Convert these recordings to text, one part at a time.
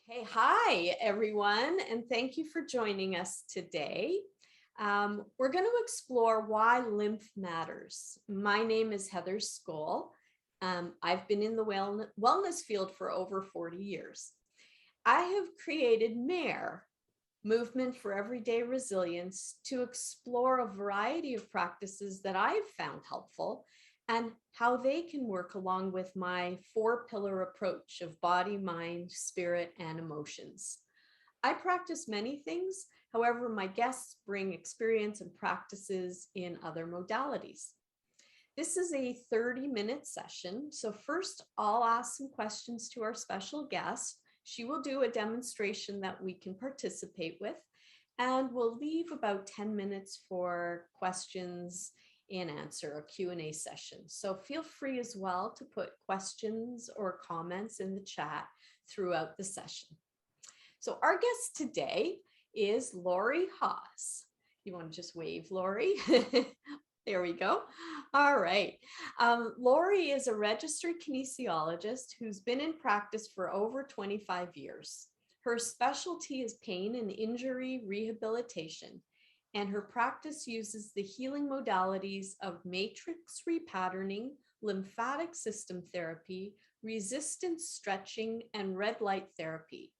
Okay, hi everyone, and thank you for joining us today. We're going to explore why lymph matters. My name is Heather Skoll. I've been in the wellness field for over 40 years. I have created MER, Movement for Everyday Resilience, to explore a variety of practices that I've found helpful and how they can work along with my 4-pillar approach of body, mind, spirit, and emotions. I practice many things. However, my guests bring experience and practices in other modalities. This is a 30-minute session. So first, I'll ask some questions to our special guest. She will do a demonstration that we can participate with, and we'll leave about 10 minutes for questions and answer, a Q&A session. So feel free as well to put questions or comments in the chat throughout the session. So our guest today is Lori Haws. You want to just wave, Lori? There we go. All right. Lori is a registered kinesiologist who's been in practice for over 25 years. Her specialty is pain and injury rehabilitation, and her practice uses the healing modalities of matrix repatterning, lymphatic system therapy, resistance stretching, and red light therapy.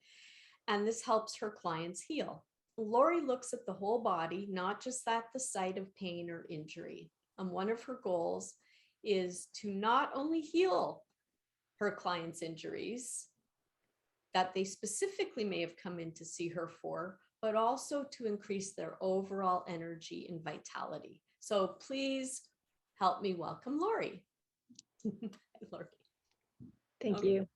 And this helps her clients heal. Lori looks at the whole body, not just at the site of pain or injury. And one of her goals is to not only heal her clients' injuries that they specifically may have come in to see her for, but also to increase their overall energy and vitality. So please help me welcome Lori. Lori. Thank you.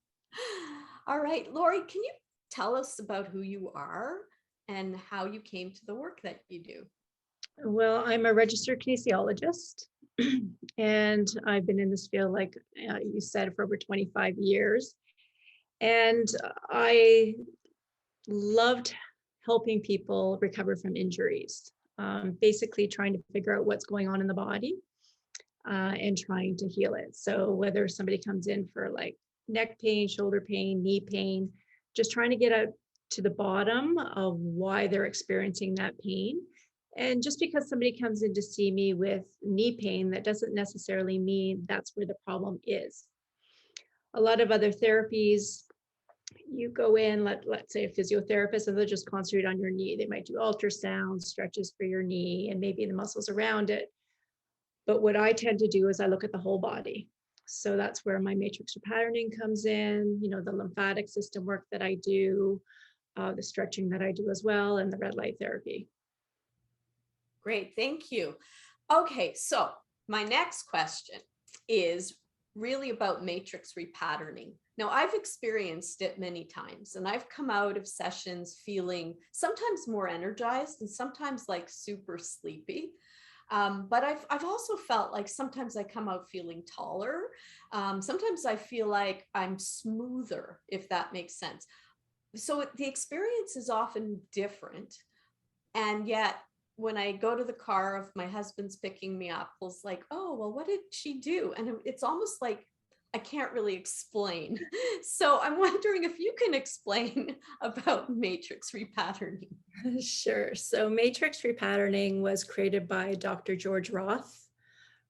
All right, Lori, can you tell us about who you are and how you came to the work that you do? Well, I'm a registered kinesiologist, and I've been in this field, like you said, for over 25 years. And I loved helping people recover from injuries, basically trying to figure out what's going on in the body and trying to heal it. So whether somebody comes in for like neck pain, shoulder pain, knee pain, just trying to get out to the bottom of why they're experiencing that pain. And just because somebody comes in to see me with knee pain, that doesn't necessarily mean that's where the problem is. A lot of other therapies, you go in, let's say a physiotherapist, and they'll just concentrate on your knee. They might do ultrasound, stretches for your knee, and maybe the muscles around it. But what I tend to do is I look at the whole body. So that's where my matrix repatterning comes in, the lymphatic system work that I do, the stretching that I do as well, and the red light therapy. Great, thank you. Okay, so my next question is really about matrix repatterning. Now, I've experienced it many times, and I've come out of sessions feeling sometimes more energized and sometimes like super sleepy. But I've also felt like sometimes I come out feeling taller. Sometimes I feel like I'm smoother, if that makes sense. So the experience is often different. And yet, when I go to the car, if my husband's picking me up, it's like, oh, well, what did she do? And it's almost like I can't really explain. So I'm wondering if you can explain about matrix repatterning. Sure. So matrix repatterning was created by Dr. George Roth,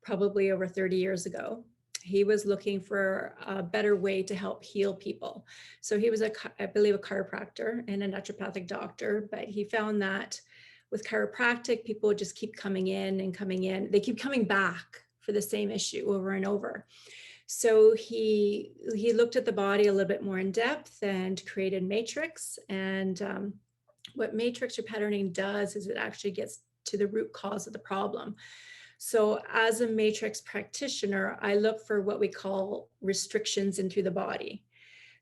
probably over 30 years ago. He was looking for a better way to help heal people. So he was, I believe, a chiropractor and a naturopathic doctor, but he found that with chiropractic, people would just keep coming in and coming in. They keep coming back for the same issue over and over. So he looked at the body a little bit more in depth and created matrix. And what matrix repatterning does is it actually gets to the root cause of the problem. So as a matrix practitioner, I look for what we call restrictions into the body.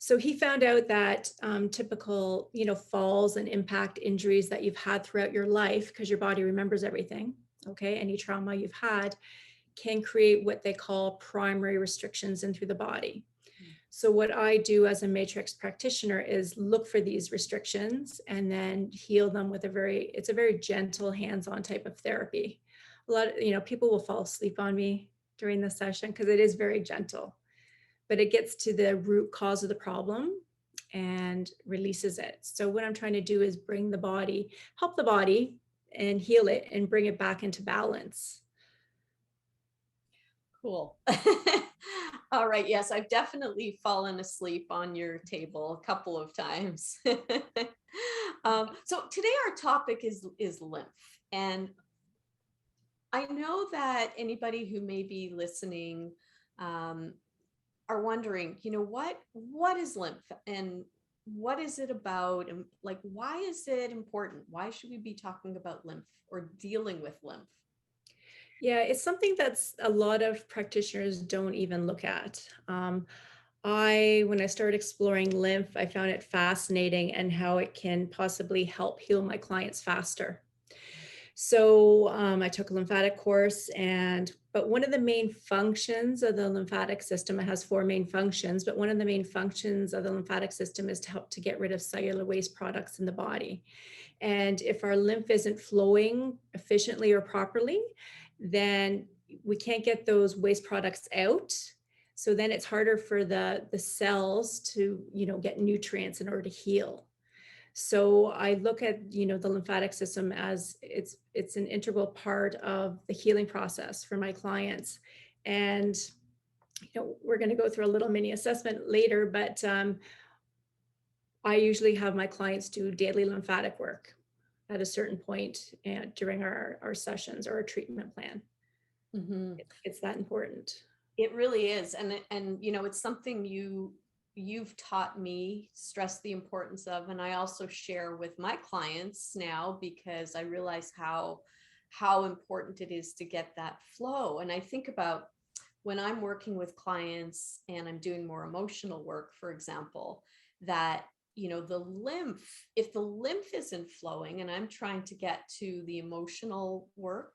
So he found out that typical, falls and impact injuries that you've had throughout your life, because your body remembers everything, okay? Any trauma you've had can create what they call primary restrictions in through the body. So what I do as a matrix practitioner is look for these restrictions and then heal them with it's a very gentle, hands-on type of therapy. A lot of, people will fall asleep on me during the session because it is very gentle, but it gets to the root cause of the problem and releases it. So what I'm trying to do is bring the body, help the body and heal it and bring it back into balance. Cool. All right. Yes, I've definitely fallen asleep on your table a couple of times. So today our topic is lymph, and I know that anybody who may be listening um, are wondering, what is lymph and what is it about, and like, why is it important? Why should we be talking about lymph or dealing with lymph? Yeah, it's something that's a lot of practitioners don't even look at. When I started exploring lymph, I found it fascinating and how it can possibly help heal my clients faster. So I took a lymphatic course, but one of the main functions of the lymphatic system, it has four main functions, but one of the main functions of the lymphatic system is to help to get rid of cellular waste products in the body. And if our lymph isn't flowing efficiently or properly, then we can't get those waste products out. So then it's harder for the cells to, get nutrients in order to heal. So I look at, the lymphatic system as it's an integral part of the healing process for my clients. And, we're going to go through a little mini assessment later, but I usually have my clients do daily lymphatic work at a certain point during our sessions or our treatment plan. Mhm. It's that important. It really is. And it's something you've taught me, stress the importance of, and I also share with my clients now because I realize how important it is to get that flow. And I think about when I'm working with clients and I'm doing more emotional work, for example, that the lymph, if the lymph isn't flowing and I'm trying to get to the emotional work,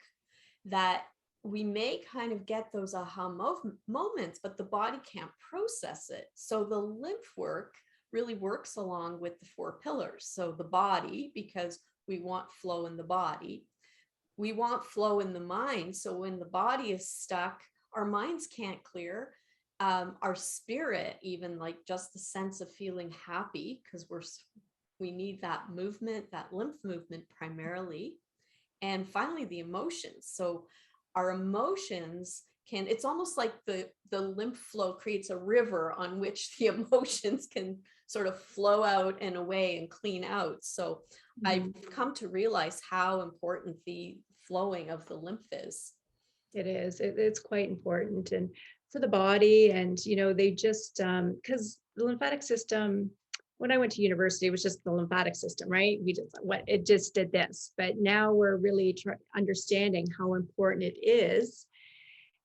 that we may kind of get those aha moments, but the body can't process it. So the lymph work really works along with the four pillars. So the body, because we want flow in the body, we want flow in the mind. So when the body is stuck, our minds can't clear. Our spirit, even like just the sense of feeling happy, because we need that movement, that lymph movement primarily. And finally, the emotions. So our emotions it's almost like the lymph flow creates a river on which the emotions can sort of flow out and away and clean out. So I've come to realize how important the flowing of the lymph is. It is. It's quite important, and for the body, and they just because the lymphatic system. When I went to university, it was just the lymphatic system, right? We just it just did this, but now we're really understanding how important it is.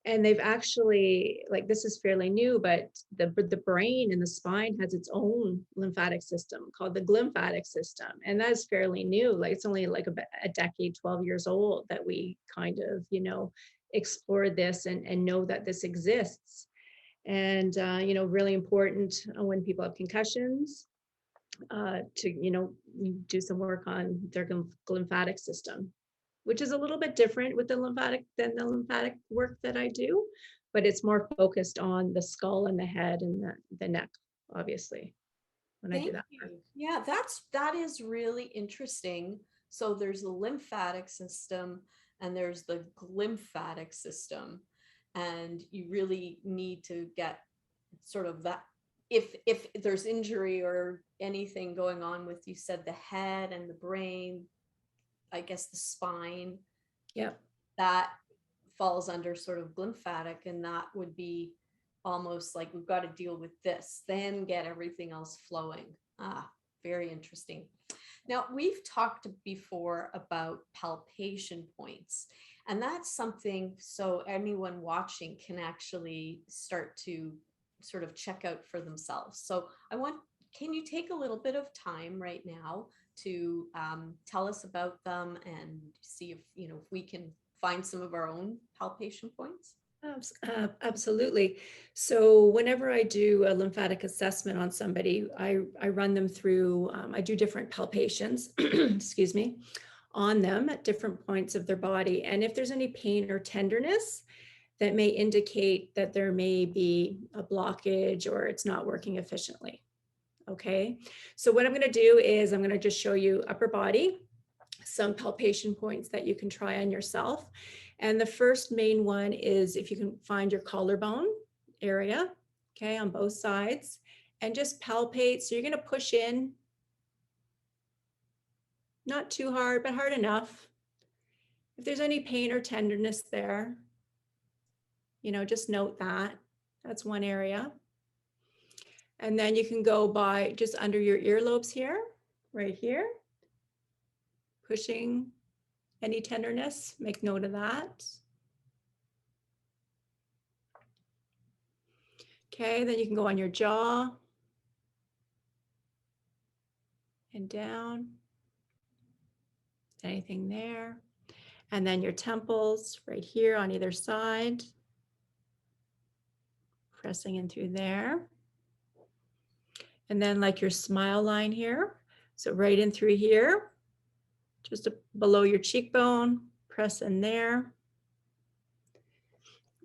And they've actually, like, this is fairly new, but the brain and the spine has its own lymphatic system called the glymphatic system, and that's fairly new. Like, it's only like a decade, 12 years old, that we kind of explore this and know that this exists. And really important when people have concussions, to do some work on their lymphatic system, which is a little bit different with the lymphatic work that I do, but it's more focused on the skull and the head and the neck, obviously, when I do Thank that work. you. Yeah, that is really interesting. So there's the lymphatic system and there's the glymphatic system. And you really need to get sort of that if there's injury or anything going on with, you said, the head and the brain, I guess the spine, Yep. that falls under sort of glymphatic, and that would be almost like we've got to deal with this, then get everything else flowing. Very interesting. Now, we've talked before about palpation points, and that's something so anyone watching can actually start to sort of check out for themselves. So can you take a little bit of time right now to tell us about them and see if we can find some of our own palpation points? Absolutely. So whenever I do a lymphatic assessment on somebody, I run them through, I do different palpations, excuse me, on them at different points of their body. And if there's any pain or tenderness, that may indicate that there may be a blockage or it's not working efficiently. Okay, so what I'm going to do is I'm going to just show you upper body, some palpation points that you can try on yourself. And the first main one is if you can find your collarbone area, okay, on both sides, and just palpate. So you're going to push in, not too hard, but hard enough. If there's any pain or tenderness there, you know, just note that. That's one area. And then you can go by just under your earlobes here, right here, pushing any tenderness, make note of that. Okay, then you can go on your jaw and down, anything there. And then your temples right here on either side, pressing in through there. And then like your smile line here. So right in through here, just below your cheekbone, press in there.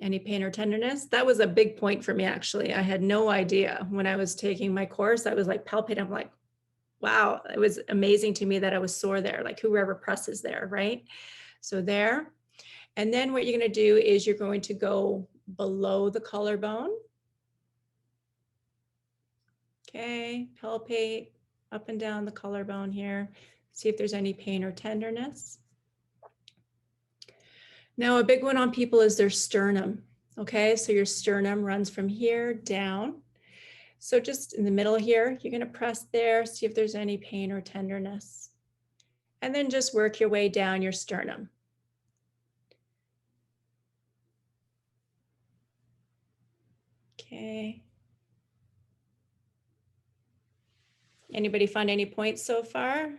Any pain or tenderness? That was a big point for me, actually. I had no idea when I was taking my course. I was like palpating. I'm like, wow, it was amazing to me that I was sore there, like whoever presses there, right? So there. And then what you're going to do is you're going to go below the collarbone. Okay, palpate up and down the collarbone here. See if there's any pain or tenderness. Now, a big one on people is their sternum. Okay, so your sternum runs from here down. So just in the middle here, you're going to press there, see if there's any pain or tenderness. And then just work your way down your sternum. Okay. Anybody find any points so far?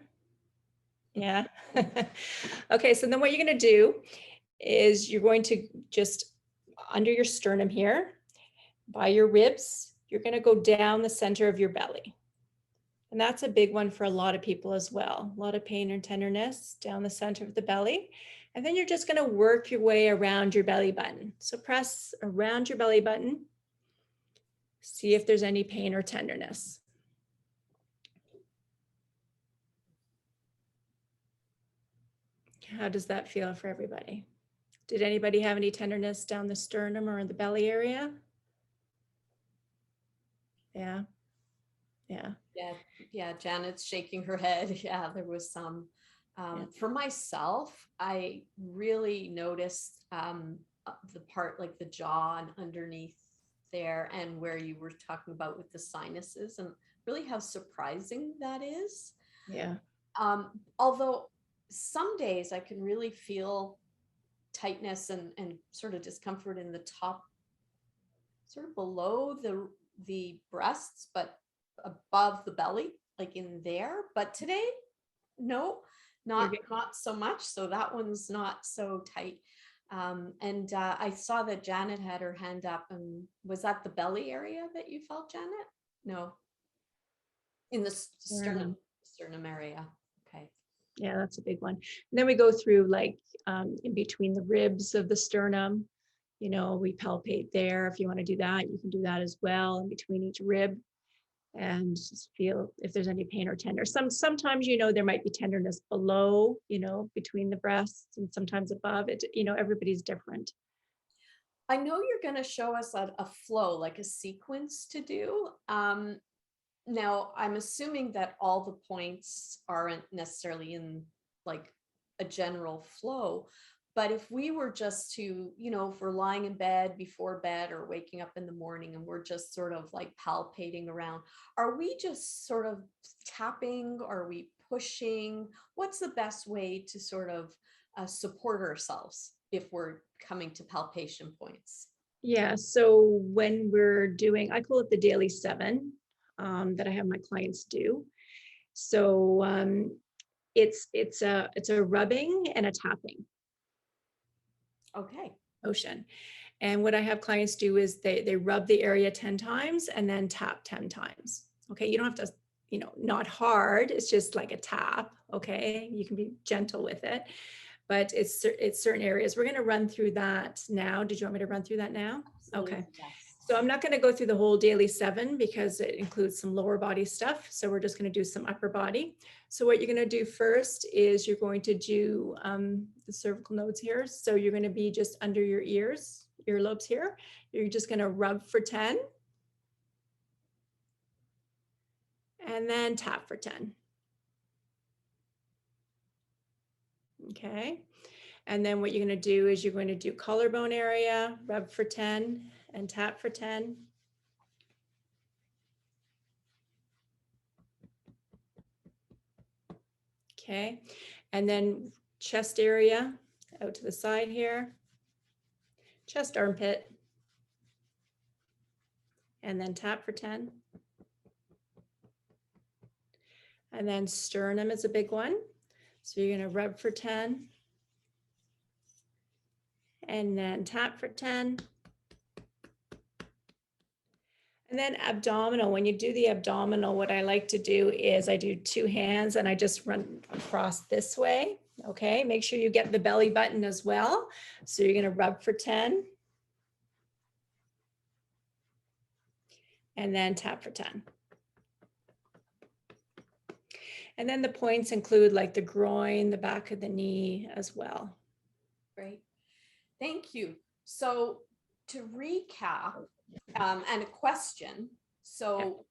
Yeah. Okay, so then what you're going to do is you're going to just under your sternum here, by your ribs, you're going to go down the center of your belly. And that's a big one for a lot of people as well. A lot of pain and tenderness down the center of the belly. And then you're just going to work your way around your belly button. So press around your belly button. See if there's any pain or tenderness. How does that feel for everybody? Did anybody have any tenderness down the sternum or in the belly area? Yeah. Yeah. Yeah, Janet's shaking her head. Yeah, there was some. For myself, I really noticed the part like the jaw and underneath there, and where you were talking about with the sinuses, and really how surprising that is. Yeah. Although some days I can really feel tightness and sort of discomfort in the top, sort of below the breasts, but above the belly, like in there. But today, no, not so much. So that one's not so tight. And I saw that Janet had her hand up, and was that the belly area that you felt, Janet? No, in the sternum area. Okay. Yeah, that's a big one. And then we go through like in between the ribs of the sternum, you know, we palpate there. If you want to do that, you can do that as well in between each rib, and just feel if there's any pain or tender. Sometimes, you know, there might be tenderness below, you know, between the breasts, and sometimes above it, you know, everybody's different. I know you're going to show us a flow, like a sequence to do. Now, I'm assuming that all the points aren't necessarily in like a general flow, but if we were just to, you know, if we're lying in bed before bed or waking up in the morning and we're just sort of like palpating around, are we just sort of tapping? Are we pushing? What's the best way to sort of support ourselves if we're coming to palpation points? Yeah, so when we're doing, I call it the daily 7 that I have my clients do. So it's a rubbing and a tapping. Okay. Motion. And what I have clients do is they rub the area 10 times and then tap 10 times. Okay, you don't have to, you know, not hard. It's just like a tap. Okay, you can be gentle with it, but it's certain areas. We're going to run through that now. Did you want me to run through that now? Absolutely. Okay. Yes. So I'm not going to go through the whole daily 7 because it includes some lower body stuff. So we're just going to do some upper body. So what you're going to do first is you're going to do the cervical nodes here. So you're going to be just under your ears, earlobes here. You're just going to rub for 10. And then tap for 10. Okay. And then what you're going to do is you're going to do collarbone area, rub for 10 and tap for 10. Okay. And then chest area out to the side here, chest armpit, and then tap for 10. And then sternum is a big one. So you're going to rub for 10 and then tap for 10. And then abdominal, when you do the abdominal, what I like to do is I do 2 hands and I just run across this way. Okay, make sure you get the belly button as well. So you're going to rub for 10 and then tap for 10. And then the points include like the groin, the back of the knee as well. Great. Thank you. So to recap, and a question. So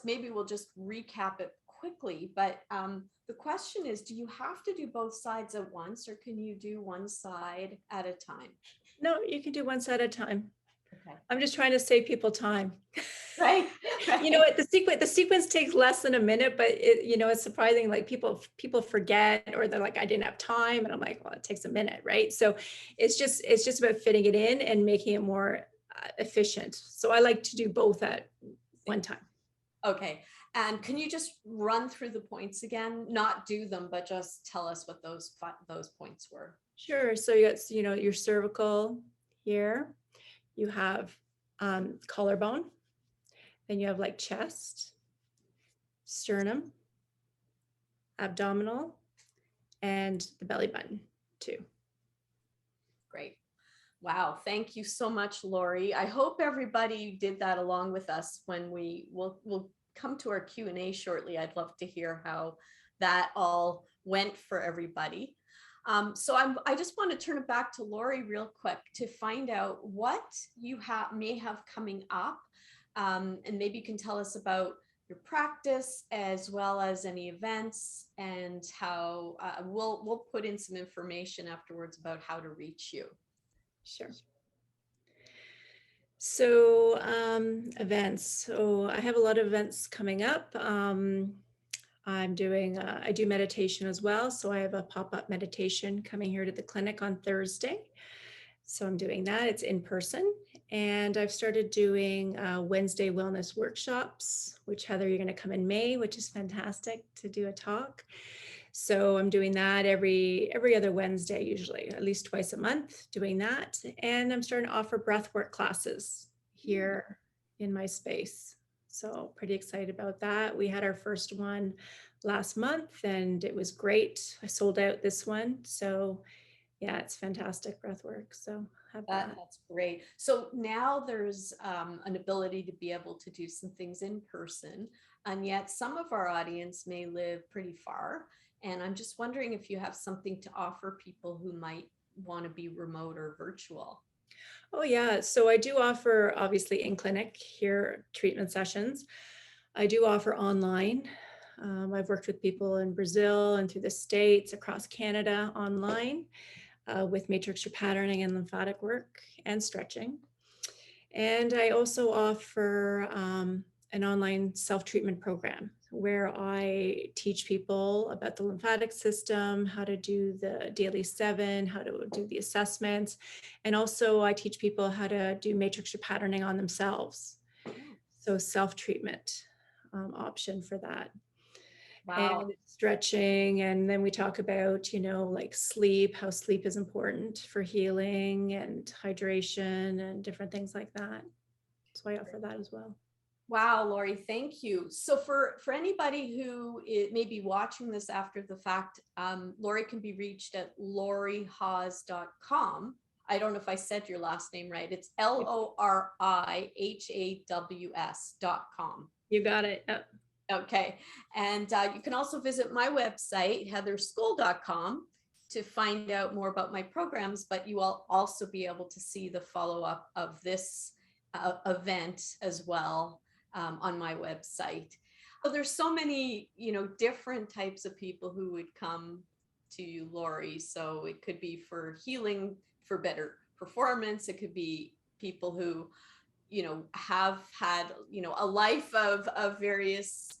maybe we'll just recap it quickly, but the question is, do you have to do both sides at once, or can you do one side at a time? No, you can do one side at a time. Okay. I'm just trying to save people time. Right. You know what, the sequence takes less than a minute, but it's surprising, like people forget, or they're like, I didn't have time, and I'm like, well, it takes a minute, right? So it's just about fitting it in and making it more efficient. So I like to do both at one time. Okay. And can you just run through the points again? Not do them, but just tell us what those points were. Sure. So you got, your cervical here, you have collarbone, then you have like chest, sternum, abdominal, and the belly button too. Great. Wow. Thank you so much, Lori. I hope everybody did that along with us when we'll come to our Q&A shortly. I'd love to hear how that all went for everybody. So I just want to turn it back to Lori real quick to find out what you may have coming up. And maybe you can tell us about your practice as well as any events, and how we'll put in some information afterwards about how to reach you. Sure. So events. So I have a lot of events coming up. I do meditation as well. So I have a pop-up meditation coming here to the clinic on Thursday. So I'm doing that. It's in person. And I've started doing Wednesday wellness workshops, which Heather, you're going to come in May, which is fantastic to do a talk. So I'm doing that every other Wednesday, usually at least twice a month, doing that. And I'm starting to offer breathwork classes here in my space. So pretty excited about that. We had our first one last month and it was great. I sold out this one. So yeah, it's fantastic breathwork. So that's great. So now there's an ability to be able to do some things in person, and yet some of our audience may live pretty far. And I'm just wondering if you have something to offer people who might want to be remote or virtual. Oh yeah, so I do offer obviously in clinic here treatment sessions. I do offer online. I've worked with people in Brazil and through the States, across Canada online with matrix repatterning and lymphatic work and stretching. And I also offer an online self-treatment program where I teach people about the lymphatic system, how to do the daily 7, how to do the assessments. And also I teach people how to do matrix repatterning on themselves. So self-treatment option for that. Wow. And stretching. And then we talk about, like sleep, how sleep is important for healing and hydration and different things like that. So I offer that as well. Wow, Lori, thank you. So for anybody who may be watching this after the fact, Lori can be reached at lorihaws.com. I don't know if I said your last name right. It's LoriHaws.com. You got it. Yep. Okay. And you can also visit my website, heatherskoll.com, to find out more about my programs, but you will also be able to see the follow-up of this event as well on my website. So there's so many, different types of people who would come to you, Lori. So it could be for healing, for better performance. It could be people who have had, a life of various,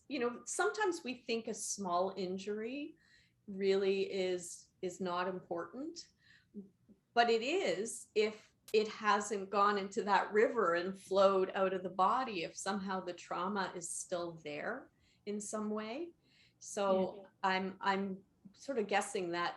sometimes we think a small injury really is not important, but it is if it hasn't gone into that river and flowed out of the body, if somehow the trauma is still there in some way. So I'm sort of guessing that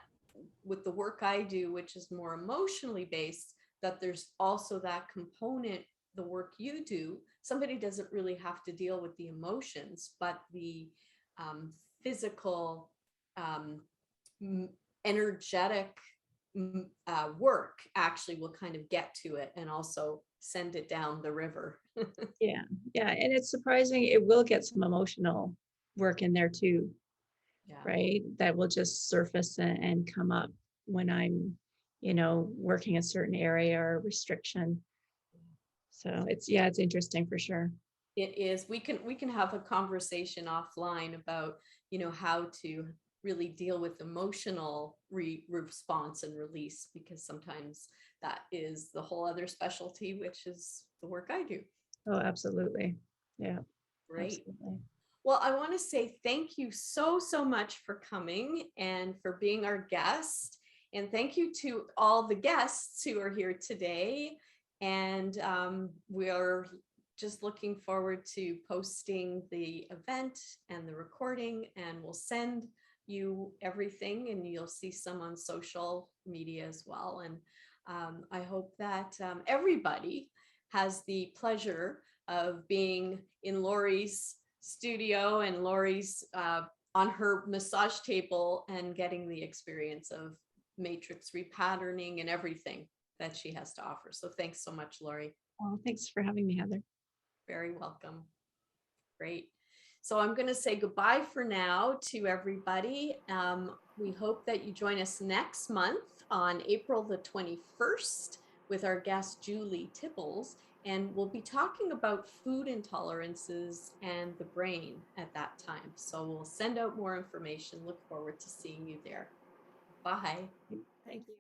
with the work I do, which is more emotionally based, that there's also that component, the work you do, somebody doesn't really have to deal with the emotions, but the physical, energetic work actually will kind of get to it and also send it down the river. Yeah. Yeah. And it's surprising. It will get some emotional work in there too, Yeah. right? That will just surface and come up when I'm, working a certain area or restriction. So it's interesting for sure. It is. We can have a conversation offline about, how to really deal with emotional response and release, because sometimes that is the whole other specialty, which is the work I do. Oh, absolutely. Yeah. Great. Absolutely. Well, I want to say thank you so much for coming and for being our guest. And thank you to all the guests who are here today. And we're just looking forward to posting the event and the recording, and we'll send you everything, and you'll see some on social media as well. And I hope that everybody has the pleasure of being in Lori's studio and Lori's on her massage table and getting the experience of matrix repatterning and everything that she has to offer. So thanks so much, Lori. Oh, thanks for having me, Heather. Very welcome. Great. So I'm going to say goodbye for now to everybody. We hope that you join us next month on April the 21st with our guest, Julie Tibbles, and we'll be talking about food intolerances and the brain at that time. So we'll send out more information. Look forward to seeing you there. Bye. Thank you.